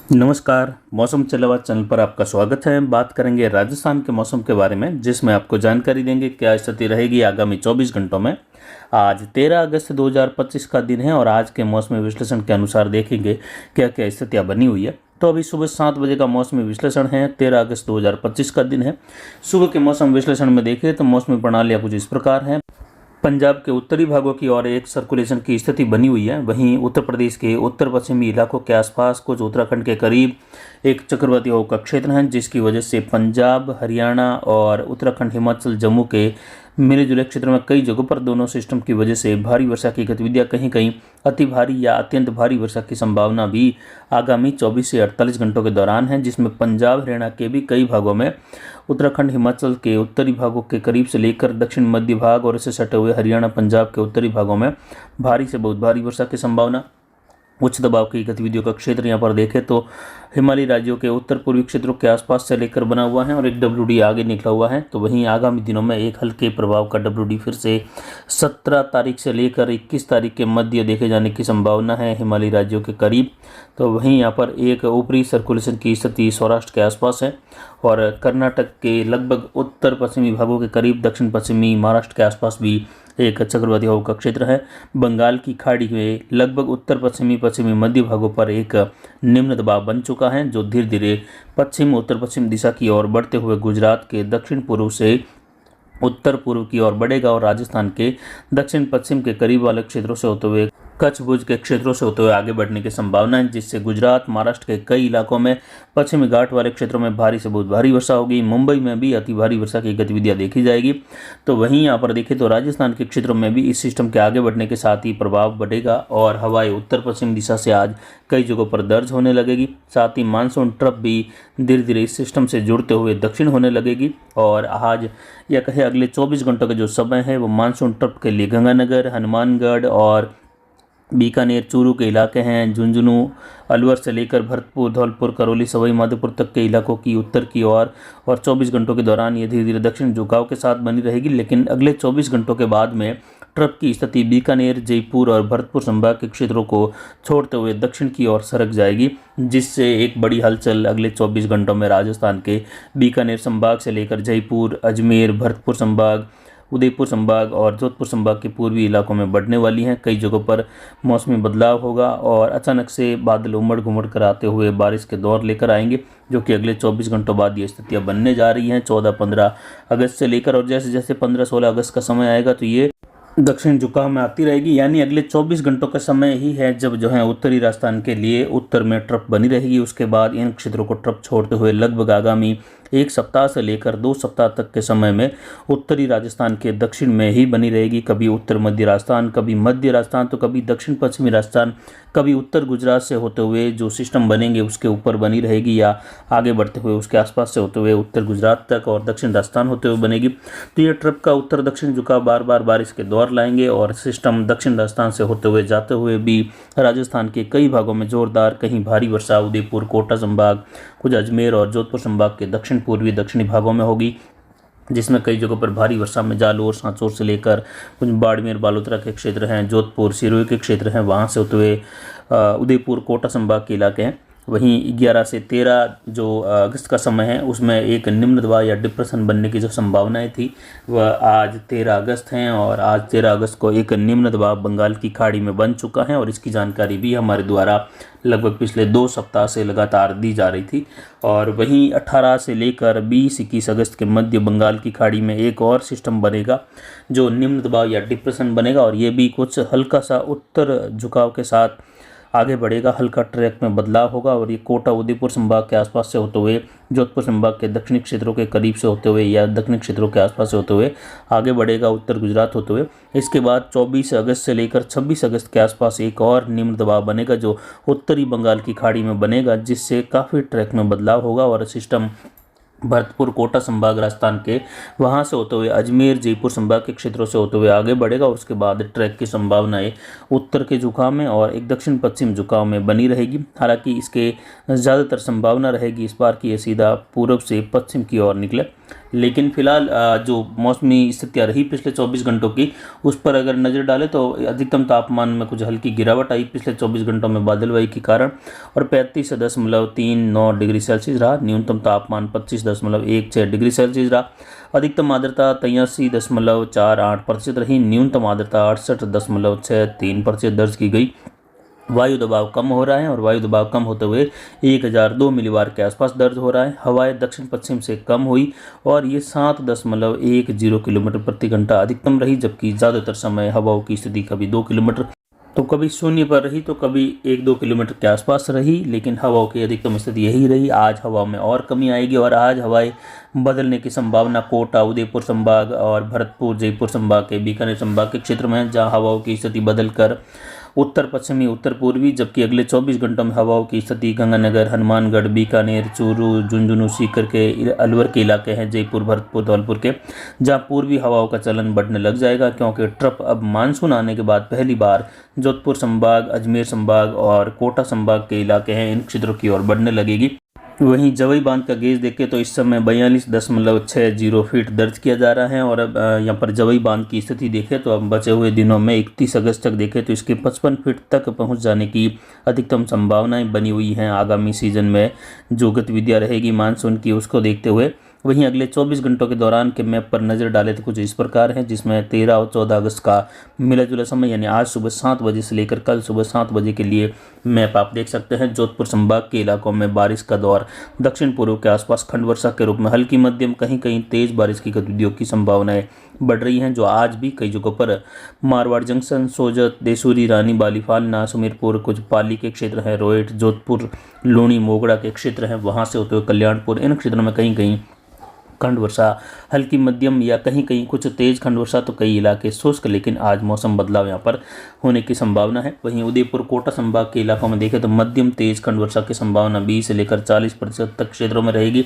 नमस्कार। मौसम चलेवा चैनल पर आपका स्वागत है। बात करेंगे राजस्थान के मौसम के बारे में, जिसमें आपको जानकारी देंगे क्या स्थिति रहेगी आगामी 24 घंटों में। आज 13 अगस्त 2025 का दिन है और आज के मौसमी विश्लेषण के अनुसार देखेंगे क्या क्या स्थितियां बनी हुई है। तो अभी सुबह 7 बजे का मौसमी विश्लेषण है। 13 अगस्त 2025 का दिन है। सुबह के मौसम विश्लेषण में देखें तो मौसमी प्रणालियाँ कुछ इस प्रकार हैं। पंजाब के उत्तरी भागों की ओर एक सर्कुलेशन की स्थिति बनी हुई है। वहीं उत्तर प्रदेश के उत्तर पश्चिमी इलाकों के आसपास कुछ उत्तराखंड के करीब एक चक्रवाती हवा का क्षेत्र है, जिसकी वजह से पंजाब, हरियाणा और उत्तराखंड, हिमाचल, जम्मू के मिले जुले क्षेत्र में कई जगहों पर दोनों सिस्टम की वजह से भारी वर्षा की गतिविधियां, कहीं कहीं अति भारी या अत्यंत भारी वर्षा की संभावना भी आगामी 24 से 48 घंटों के दौरान है, जिसमें पंजाब, हरियाणा के भी कई भागों में, उत्तराखंड, हिमाचल के उत्तरी भागों के करीब से लेकर दक्षिण मध्य भाग और इससे सटे हुए हरियाणा, पंजाब के उत्तरी भागों में भारी से बहुत भारी वर्षा की संभावना। उच्च दबाव की गतिविधियों का क्षेत्र यहाँ पर देखें तो हिमालयी राज्यों के उत्तर पूर्वी क्षेत्रों के आसपास से लेकर बना हुआ है और एक डब्ल्यूडी आगे निकला हुआ है। तो वहीं आगामी दिनों में एक हल्के प्रभाव का डब्ल्यूडी फिर से 17 तारीख से लेकर 21 तारीख के मध्य देखे जाने की संभावना है हिमालयी राज्यों के करीब। तो वहीं यहाँ पर एक ऊपरी सर्कुलेशन की स्थिति सौराष्ट्र के आसपास है और कर्नाटक के लगभग उत्तर पश्चिमी भागों के करीब, दक्षिण पश्चिमी महाराष्ट्र के आसपास भी एक चक्रवाती हवा का क्षेत्र है। बंगाल की खाड़ी में लगभग उत्तर पश्चिमी मध्य भागों पर एक निम्न दबाव बन चुका है, जो धीरे धीरे पश्चिम उत्तर पश्चिम दिशा की ओर बढ़ते हुए गुजरात के दक्षिण पूर्व से उत्तर पूर्व की ओर बढ़ेगा और राजस्थान के दक्षिण पश्चिम के करीब वाले क्षेत्रों से होते हुए कच्छ भुज के क्षेत्रों से होते हुए आगे बढ़ने की संभावना है, जिससे गुजरात, महाराष्ट्र के कई इलाकों में, पश्चिमी घाट वाले क्षेत्रों में भारी से बहुत भारी वर्षा होगी। मुंबई में भी अति भारी वर्षा की गतिविधियां देखी जाएगी। तो वहीं यहाँ पर देखें तो राजस्थान के क्षेत्रों में भी इस सिस्टम के आगे बढ़ने के साथ ही प्रभाव बढ़ेगा और हवाएं उत्तर पश्चिम दिशा से आज कई जगहों पर दर्ज होने लगेगी। साथ ही मानसून ट्रफ भी धीरे धीरे इस सिस्टम से जुड़ते हुए दक्षिण होने लगेगी और आज या कहे अगले 24 घंटों का जो समय है वो मानसून ट्रफ के लिए गंगानगर, हनुमानगढ़ और बीकानेर, चूरू के इलाके हैं, झुंझुनू, अलवर से लेकर भरतपुर, धौलपुर, करौली, सवाई माधोपुर तक के इलाकों की उत्तर की ओर और 24 घंटों के दौरान ये धीरे धीरे दक्षिण झुकाव के साथ बनी रहेगी। लेकिन अगले 24 घंटों के बाद में ट्रफ की स्थिति बीकानेर, जयपुर और भरतपुर संभाग के क्षेत्रों को छोड़ते हुए दक्षिण की ओर सरक जाएगी, जिससे एक बड़ी हलचल अगले 24 घंटों में राजस्थान के बीकानेर संभाग से लेकर जयपुर, अजमेर, भरतपुर संभाग, उदयपुर संभाग और जोधपुर संभाग के पूर्वी इलाकों में बढ़ने वाली हैं। कई जगहों पर मौसमी बदलाव होगा और अचानक से बादल उमड़ घुमड़ कर आते हुए बारिश के दौर लेकर आएंगे, जो कि अगले 24 घंटों बाद ये स्थितियां बनने जा रही हैं 14-15 अगस्त से लेकर। और जैसे जैसे 15-16 अगस्त का समय आएगा तो ये दक्षिण झुकाव में आती रहेगी, यानी अगले 24 घंटों का समय ही है जब जो है उत्तरी राजस्थान के लिए उत्तर में ट्रफ बनी रहेगी। उसके बाद इन क्षेत्रों को ट्रफ छोड़ते हुए लगभग आगामी एक सप्ताह से लेकर 2 सप्ताह तक के समय में उत्तरी राजस्थान के दक्षिण में ही बनी रहेगी। कभी उत्तर मध्य राजस्थान, कभी मध्य राजस्थान, तो कभी दक्षिण पश्चिमी राजस्थान, कभी उत्तर गुजरात से होते हुए जो सिस्टम बनेंगे उसके ऊपर बनी रहेगी या आगे बढ़ते हुए उसके आसपास से होते हुए उत्तर गुजरात तक और दक्षिण राजस्थान होते हुए बनेगी। तो ये ट्रफ का उत्तर दक्षिण झुकाव बार बार बारिश के दौर लाएंगे और सिस्टम दक्षिण राजस्थान से होते हुए जाते हुए भी राजस्थान के कई भागों में जोरदार, कहीं भारी वर्षा उदयपुर, कोटा संभाग, कुछ अजमेर और जोधपुर संभाग के दक्षिण पूर्वी दक्षिणी भागों में होगी, जिसमें कई जगहों पर भारी वर्षा में जालोर, सांचौर से लेकर कुछ बाड़मेर, बालोतरा के क्षेत्र हैं, जोधपुर, सिरोही के क्षेत्र हैं, वहाँ से होते हुए उदयपुर, कोटा संभाग के इलाके हैं। वहीं 11 से 13 जो अगस्त का समय है उसमें एक निम्न दबाव या डिप्रेशन बनने की जो संभावनाएं थी वह आज 13 अगस्त हैं और आज 13 अगस्त को एक निम्न दबाव बंगाल की खाड़ी में बन चुका है और इसकी जानकारी भी हमारे द्वारा लगभग पिछले 2 सप्ताह से लगातार दी जा रही थी। और वहीं 18 से लेकर 20-21 अगस्त के मध्य बंगाल की खाड़ी में एक और सिस्टम बनेगा जो निम्न दबाव या डिप्रेशन बनेगा और ये भी कुछ हल्का सा उत्तर झुकाव के साथ आगे बढ़ेगा। हल्का ट्रैक में बदलाव होगा और ये कोटा, उदयपुर संभाग के आसपास से होते हुए जोधपुर संभाग के दक्षिणी क्षेत्रों के करीब से होते हुए या दक्षिणी क्षेत्रों के आसपास से होते हुए आगे बढ़ेगा उत्तर गुजरात होते हुए। इसके बाद 24 अगस्त से लेकर 26 अगस्त के आसपास एक और निम्न दबाव बनेगा जो उत्तरी बंगाल की खाड़ी में बनेगा, जिससे काफ़ी ट्रैक में बदलाव होगा और सिस्टम भरतपुर, कोटा संभाग राजस्थान के वहां से होते हुए अजमेर, जयपुर संभाग के क्षेत्रों से होते हुए आगे बढ़ेगा और उसके बाद ट्रैक की संभावनाएं उत्तर के झुकाव में और एक दक्षिण पश्चिम झुकाव में बनी रहेगी। हालांकि इसके ज़्यादातर संभावना रहेगी इस बार की ये सीधा पूर्व से पश्चिम की ओर निकले। लेकिन फिलहाल जो मौसमी स्थितियाँ रही पिछले 24 घंटों की, उस पर अगर नज़र डालें तो अधिकतम तापमान में कुछ हल्की गिरावट आई पिछले 24 घंटों में बादलवाई के कारण, और 35.39 डिग्री सेल्सियस रहा। न्यूनतम तापमान 25.16 डिग्री सेल्सियस रहा। अधिकतम आर्द्रता 83.48% रही। न्यूनतम आर्द्रता 68.63% दर्ज की गई। वायु दबाव कम हो रहा है और वायु दबाव कम होते हुए 1002 मिलीबार के आसपास दर्ज हो रहा है। हवाएं दक्षिण पश्चिम से कम हुई और ये 7.10 किलोमीटर प्रति घंटा अधिकतम रही, जबकि ज़्यादातर समय हवाओं की स्थिति कभी 2 किलोमीटर तो कभी शून्य पर रही तो कभी 1-2 किलोमीटर के आसपास रही, लेकिन हवाओं की अधिकतम स्थिति यही रही। आज हवा में और कमी आएगी और आज हवाएं बदलने की संभावना कोटा, उदयपुर संभाग और भरतपुर, जयपुर संभाग के, बीकानेर संभाग के क्षेत्र में है, जहाँ हवाओं की स्थिति बदलकर उत्तर पश्चिमी, उत्तर पूर्वी, जबकि अगले 24 घंटों में हवाओं की स्थिति गंगानगर, हनुमानगढ़, बीकानेर, चूरू, झुंझुनू, सीकर के, अलवर के इलाके हैं, जयपुर, भरतपुर, धौलपुर के, जहां पूर्वी हवाओं का चलन बढ़ने लग जाएगा, क्योंकि ट्रफ अब मानसून आने के बाद पहली बार जोधपुर संभाग, अजमेर संभाग और कोटा संभाग के इलाके हैं, इन क्षेत्रों की ओर बढ़ने लगेगी। वहीं जवई बांध का गेज देखें तो इस समय 42.60 फीट दर्ज किया जा रहा है, और अब यहाँ पर जवई बांध की स्थिति देखें तो अब बचे हुए दिनों में 31 अगस्त तक देखें तो इसके 55 फीट तक पहुँच जाने की अधिकतम संभावनाएं बनी हुई हैं। आगामी सीजन में जो गतिविधियाँ रहेगी मानसून की, उसको देखते हुए वहीं अगले 24 घंटों के दौरान के मैप पर नज़र डालें तो कुछ इस प्रकार हैं, जिसमें 13 और 14 अगस्त का मिला जुला समय, यानी आज सुबह 7 बजे से लेकर कल सुबह 7 बजे के लिए मैप आप देख सकते हैं। जोधपुर संभाग के इलाकों में बारिश का दौर दक्षिण पूर्व के आसपास खंड वर्षा के रूप में हल्की मध्यम कहीं कहीं तेज बारिश की गतिविधियों की संभावनाएं बढ़ रही हैं, जो आज भी कई जगहों पर मारवाड़ जंक्शन, सोजत, देसूरी, रानी, बालीफाल, नासुमेरपुर, कुछ पाली के क्षेत्र हैं, रोहिट, जोधपुर, लूणी, मोगड़ा के क्षेत्र हैं, वहां से होते हुए कल्याणपुर, इन क्षेत्रों में कहीं कहीं खंड वर्षा हल्की मध्यम या कहीं कहीं कुछ तेज खंड वर्षा, तो कई इलाके शुष्क, लेकिन आज मौसम बदलाव यहाँ पर होने की संभावना है। वहीं उदयपुर, कोटा संभाग के इलाकों में देखें तो मध्यम तेज खंड वर्षा की संभावना 20 से लेकर 40% तक क्षेत्रों में रहेगी,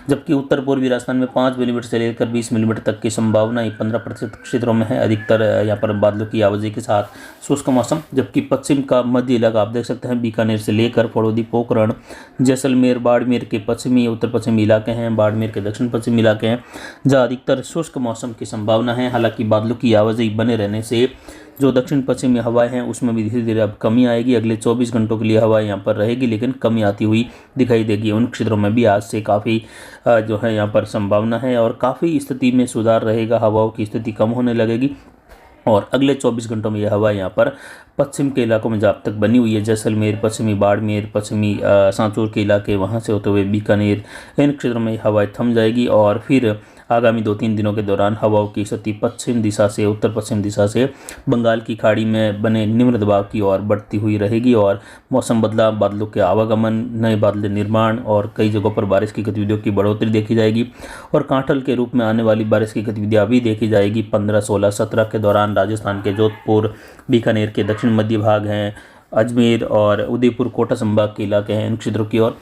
जबकि उत्तर पूर्वी राजस्थान में 5 मिलीमीटर से लेकर 20 मिलीमीटर तक की संभावना 15% क्षेत्रों में है। अधिकतर यहाँ पर बादलों की आवाजाही के साथ शुष्क मौसम, जबकि पश्चिम का मध्य इलाका आप देख सकते हैं, बीकानेर से लेकर फड़ौदी, पोखरण, जैसलमेर, बाड़मेर के पश्चिमी, उत्तर पश्चिमी इलाके हैं, बाड़मेर के दक्षिण पश्चिमी इलाके हैं, जहाँ अधिकतर शुष्क मौसम की संभावना है। हालांकि बादलों की आवाजाही बने रहने से जो दक्षिण पश्चिमी हवाएं हैं उसमें भी धीरे धीरे अब कमी आएगी। अगले 24 घंटों के लिए हवाएं यहाँ पर रहेगी, लेकिन कमी आती हुई दिखाई देगी। उन क्षेत्रों में भी आज से काफ़ी जो है यहाँ पर संभावना है और काफ़ी स्थिति में सुधार रहेगा, हवाओं की स्थिति कम होने लगेगी। और अगले 24 घंटों में यह हवा यहाँ पर पश्चिम के इलाकों में जब तक बनी हुई है, जैसलमेर, पश्चिमी बाड़मेर, पश्चिमी सांचौर के इलाके, वहाँ से होते हुए बीकानेर, इन क्षेत्रों में हवाएं थम जाएगी और फिर आगामी 2-3 दिनों के दौरान हवाओं की स्थिति पश्चिम दिशा से, उत्तर पश्चिम दिशा से बंगाल की खाड़ी में बने निम्न दबाव की ओर बढ़ती हुई रहेगी और मौसम बदलाव, बादलों के आवागमन, नए बादल निर्माण और कई जगहों पर बारिश की गतिविधियों की बढ़ोतरी देखी जाएगी। और कांठल के रूप में आने वाली बारिश की गतिविधियाँ भी देखी जाएगी 15, 16, 17 के दौरान। राजस्थान के जोधपुर, बीकानेर के दक्षिण मध्य भाग हैं, अजमेर और उदयपुर, कोटा संभाग के इलाके हैं, इन क्षेत्रों की ओर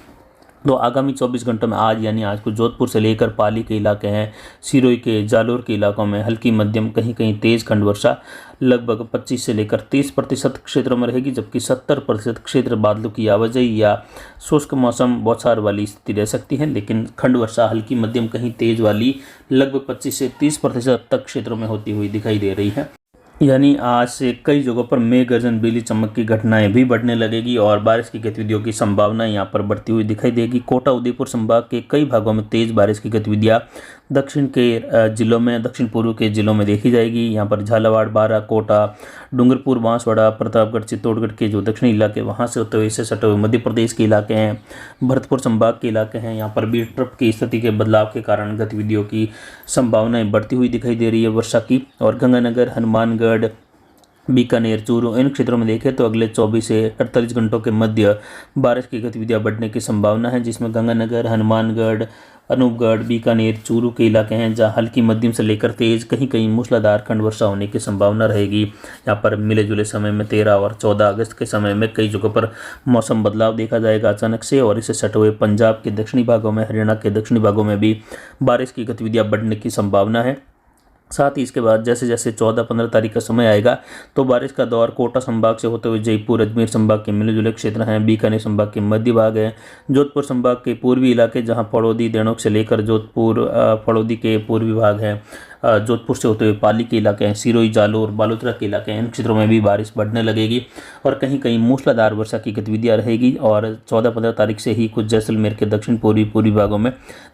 तो आगामी 24 घंटों में आज यानी आज को जोधपुर से लेकर पाली के इलाके हैं, सिरोही के, जालोर के इलाकों में हल्की मध्यम कहीं कहीं तेज खंड वर्षा लगभग 25 से लेकर 30% क्षेत्रों में रहेगी, जबकि 70% क्षेत्र बादलों की आवाजाही या शुष्क मौसम बौछार वाली स्थिति रह सकती है, लेकिन खंड वर्षा हल्की मध्यम कहीं तेज वाली लगभग 25 से 30% तक क्षेत्रों में होती हुई दिखाई दे रही है। यानी आज से कई जगहों पर मेघ गर्जन, बिजली चमक की घटनाएं भी बढ़ने लगेगी और बारिश की गतिविधियों की संभावना यहाँ पर बढ़ती हुई दिखाई देगी। कोटा, उदयपुर संभाग के कई भागों में तेज बारिश की गतिविधियाँ दक्षिण के जिलों में, दक्षिण पूर्व के जिलों में देखी जाएगी। यहाँ पर झालावाड़, बारा, कोटा, डूंगरपुर, बांसवाड़ा, प्रतापगढ़, चित्तौड़गढ़ के जो दक्षिणी इलाके, वहाँ से होते हुए इससे सटे हुए मध्य प्रदेश के इलाके हैं, भरतपुर संभाग के इलाके हैं, यहाँ पर भी ट्रफ की स्थिति के बदलाव के कारण गतिविधियों की संभावनाएं बढ़ती हुई दिखाई दे रही है वर्षा की। और गंगानगर, हनुमानगढ़, बीकानेर, चूरू, इन क्षेत्रों में देखें तो अगले 24 से 48 घंटों के मध्य बारिश की गतिविधियां बढ़ने की संभावना है, जिसमें गंगानगर, हनुमानगढ़, अनूपगढ़, बीकानेर, चूरू के इलाके हैं, जहां हल्की मध्यम से लेकर तेज कहीं कहीं मूसलाधार खंड वर्षा होने की संभावना रहेगी। यहाँ पर मिले जुले समय में 13 और 14 अगस्त के समय में कई जगहों पर मौसम बदलाव देखा जाएगा अचानक से, और इससे सटे हुए पंजाब के दक्षिणी भागों में, हरियाणा के दक्षिणी भागों में भी बारिश की गतिविधियाँ बढ़ने की संभावना है। साथ ही इसके बाद जैसे जैसे 14-15 तारीख का समय आएगा तो बारिश का दौर कोटा संभाग से होते हुए जयपुर अजमेर संभाग के मिले जुले क्षेत्र हैं, बीकानेर संभाग के मध्य भाग है, जोधपुर संभाग के पूर्वी इलाके जहां पड़ौदी देणोक से लेकर जोधपुर पड़ौदी के पूर्वी भाग है, जोधपुर से होते हुए पाली के इलाके हैं, सिरोही जालोर बालोतरा के इलाके हैं, इन क्षेत्रों में भी बारिश बढ़ने लगेगी और कहीं कहीं मूसलाधार वर्षा की गतिविधियां रहेगी। और 14-15 तारीख से ही कुछ जैसलमेर के दक्षिण पूर्वी भागों में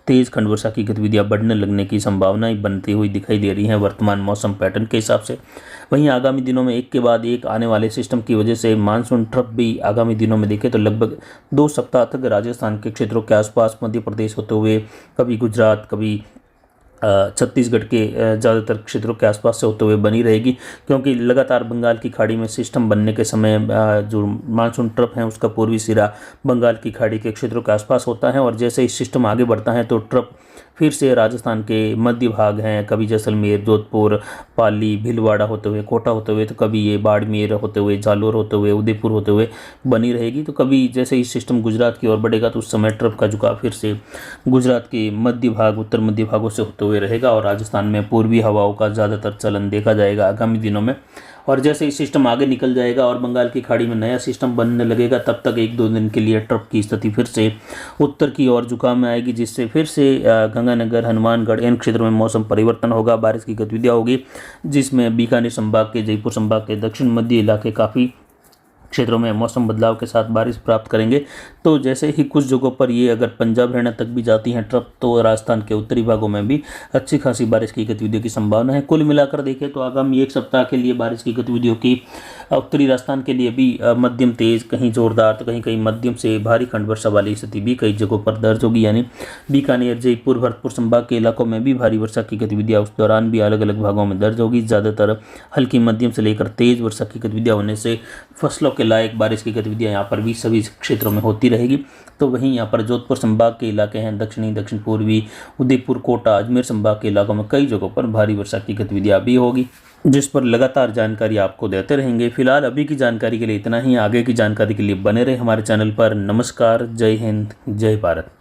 तेज खंड वर्षा की गतिविधियां बढ़ने लगने की संभावनाएं बनती हुई दिखाई दे रही हैं वर्तमान मौसम पैटर्न के हिसाब से। वहीं आगामी दिनों में एक के बाद एक आने वाले सिस्टम की वजह से मानसून ट्रफ भी आगामी दिनों में देखें तो लगभग 2 सप्ताह तक राजस्थान के क्षेत्रों के आसपास मध्य प्रदेश होते हुए कभी गुजरात कभी छत्तीसगढ़ के ज़्यादातर क्षेत्रों के आसपास से होते हुए बनी रहेगी, क्योंकि लगातार बंगाल की खाड़ी में सिस्टम बनने के समय जो मानसून ट्रफ है उसका पूर्वी सिरा बंगाल की खाड़ी के क्षेत्रों के आसपास होता है और जैसे ही सिस्टम आगे बढ़ता है तो ट्रफ फिर से राजस्थान के मध्य भाग हैं, कभी जैसलमेर जोधपुर पाली भीलवाड़ा होते हुए कोटा होते हुए, तो कभी ये बाड़मेर होते हुए जालोर होते हुए उदयपुर होते हुए बनी रहेगी। तो कभी जैसे ही सिस्टम गुजरात की ओर बढ़ेगा तो उस समय ट्रफ का झुकाव फिर से गुजरात के मध्य भाग उत्तर मध्य भागों से होते हुए रहेगा और राजस्थान में पूर्वी हवाओं का ज़्यादातर चलन देखा जाएगा आगामी दिनों में। और जैसे ही सिस्टम आगे निकल जाएगा और बंगाल की खाड़ी में नया सिस्टम बनने लगेगा तब तक 1-2 दिन के लिए ट्रफ की स्थिति फिर से उत्तर की ओर झुकाव में आएगी, जिससे फिर से गंगानगर हनुमानगढ़ इन क्षेत्रों में मौसम परिवर्तन होगा, बारिश की गतिविधियां होगी, जिसमें बीकानेर संभाग के जयपुर संभाग के दक्षिण मध्य इलाके काफ़ी क्षेत्रों में मौसम बदलाव के साथ बारिश प्राप्त करेंगे। तो जैसे ही कुछ जगहों पर ये अगर पंजाब हरियाणा तक भी जाती हैं ट्रफ तो राजस्थान के उत्तरी भागों में भी अच्छी खासी बारिश की गतिविधियों की संभावना है। कुल मिलाकर देखें तो आगामी एक सप्ताह के लिए बारिश की गतिविधियों की उत्तरी राजस्थान के लिए भी मध्यम तेज कहीं जोरदार तो कहीं कहीं मध्यम से भारी खंड वर्षा वाली स्थिति भी कई जगहों पर दर्ज होगी, यानी बीकानेर जयपुर भरतपुर संभाग के इलाकों में भी भारी वर्षा की गतिविधियां उस दौरान भी अलग अलग भागों में दर्ज होगी। ज़्यादातर हल्की मध्यम से लेकर तेज वर्षा की गतिविधियां होने से फसलों के लायक बारिश की गतिविधियां यहाँ पर भी सभी क्षेत्रों में होती रहेगी। तो वहीं यहाँ पर जोधपुर संभाग के इलाके हैं, दक्षिणी दक्षिण पूर्वी उदयपुर कोटा अजमेर संभाग के इलाकों में कई जगहों पर भारी वर्षा की गतिविधियां भी होगी, जिस पर लगातार जानकारी आपको देते रहेंगे। फिलहाल अभी की जानकारी के लिए इतना ही, आगे की जानकारी के लिए बने रहे हमारे चैनल पर। नमस्कार, जय हिंद, जय भारत।